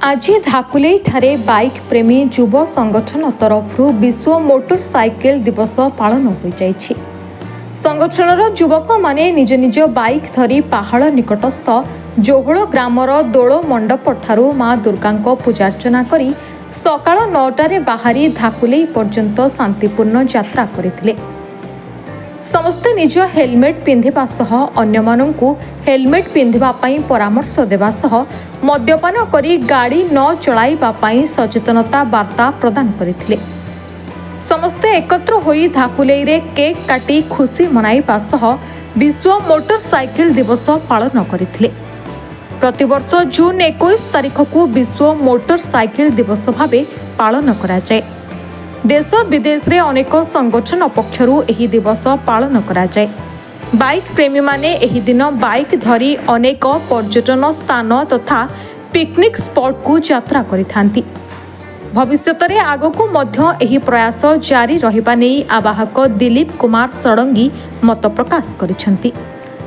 आज धाकुलेई ठारे बाइक प्रेमी युव संगठन तरफ विश्व मोटरसाइकेल दिवस पालन हो जाइछि। संगठनर युवक माने निज निज बाइक धरी पहाड़ निकटस्थ जोहल ग्रामर दोल मंडप ठारू माँ दुर्गांको पूजार्चना करी सकाळ 9टारे बाहरी धाकुलेई पर्यंत शांतिपूर्ण यात्रा करथिले। समस्ते निज हेलमेट पिंधिबा सह अन्यमानंकु हेलमेट पिंधिबा पई परामर्श देबा सह मद्यपान करी गाड़ी न चलाइबा पई सचेतनता वार्ता प्रदान करथिले। समस्ते एकत्र होई धाकुलेई रे केक काटी खुशी मनाइबा सह विश्व मोटरसाइकेल दिवस पालन करथिले। प्रतिवर्ष जून 21 तारिख को विश्व मोटरसाइकेल दिवस भावे पालन करा जाए। देश विदेश रे अनेक संगठन पक्षरु एही दिवस पालन करा जाए। बाइक प्रेमी माने एही दिन बाइक धरी अनेक पर्यटन स्थान तथा पिकनिक स्पॉट को यात्रा करिथांती। भविष्यत रे आगकु मध्य एही प्रयास जारी रहिबा नै आवाहक दिलीप कुमार षडंगी मत प्रकाश करिसंती।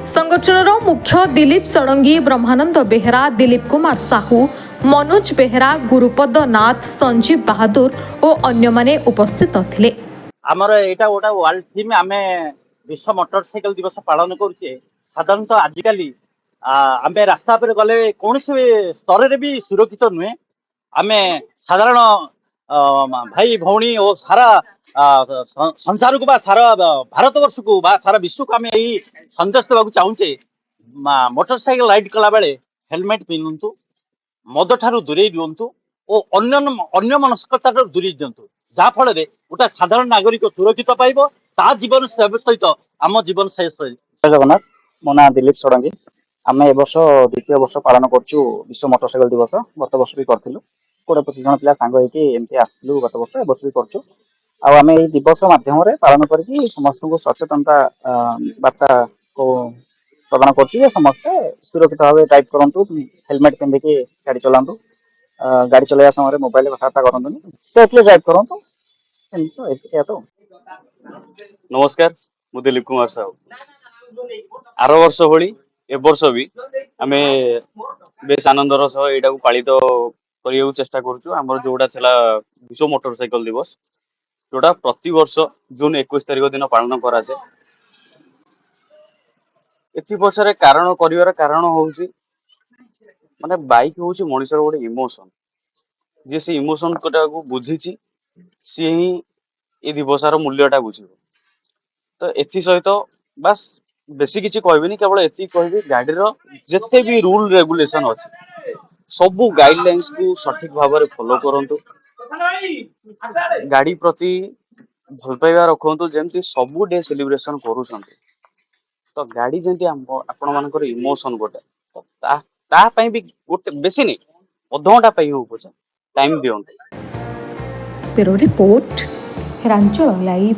संगठनर मुख्य दिलीप षडंगी, ब्रह्मानंद बेहरा, दिलीप कुमार साहू, मनोज बेहरा, गुरुपद नाथ, संजीव बहादुर और अन्य माने उपस्थित थिले। आमर एटा ओटा वर्ल्ड थीम आमे विश्व मोटरसाइकेल दिवस पालन करूचे। साधारणतः आजिकाली आमे रास्ता पर गले कोनसे स्तर रे भी सुरक्षित नुहे। आमे साधारण भाई भौणी और सारा संसार को बा सारा भारतवर्ष को बा सारा विश्व को आमे यही संदेश देवाक चाहूचे। मोटरसाइकेल राइड कला बेले हेलमेट पिंधु, मद ठारू दूरे दिंतु और अन्य मनस्कता दूरे दिंतु, जहाँ फल गोटे साधारण नागरिक सुरक्षित पाइब, ता जीवन सहित आम जीवन शेष। जगन्नाथ, मो ना दिलीप षडंगी। आम ए वर्ष द्वितीय वर्ष पालन करछु विश्व मोटरसाइकेल दिवस। गत वर्ष भी करथिलु, 20-25 जन पिला सांग होइके एमती आसथिलु। गत वर्ष ए वर्ष भी करछु। आ आम ए दिवस माध्यम रे पालन करके समस्त को सचेतनता वार्ता को प्रदान करछु। समस्त सुरक्षित भाव ड्राइव करंतु, हेलमेट पिंधि के गाड़ी चलांतु, गाड़ी चलाया समय मोबाइल कथबार्ता करंतु, सेफली ड्राइव करंतु। तो नमस्कार, मु दिलीप कुमार साहू। आर वर्ष भली ए वर्ष भी आमे बेस आनंदर सह एटा को पालित करिया चेष्टा करछु। हमर जोडा थिला विश्व मोटरसाइकेल दिवस, जोडा प्रति वर्ष जून 21 तारिख दिन पालन करा जाय। एथि पछरे कारण करिवार कारण होउची माने बाइक होउची मनुष्यर गोटे इमोशन, जे से इमोशन को बुझीची सी ही ए दिवसार मूल्यटा बुझिबो। तो एथि सहित बस बेसी किछि कहबिनी, केवल एथि कहबी गाडीर जते भी रूल रेगुलेशन अछि सबु गाइडलाइंस को सठिक भाव में फॉलो करंतु। गाड़ी प्रति भल पाइबा रखंतु, जेमति सबु डे सेलिब्रेशन करूछंती। तो गाड़ी जेमति आपण मानकर इमोशन गोटे, तो ता पई भी गोटे बेसी नै अध घंटा पई हो पछ टाइम दियंतु। ब्यूरो रिपोर्ट, रांचल लाइव।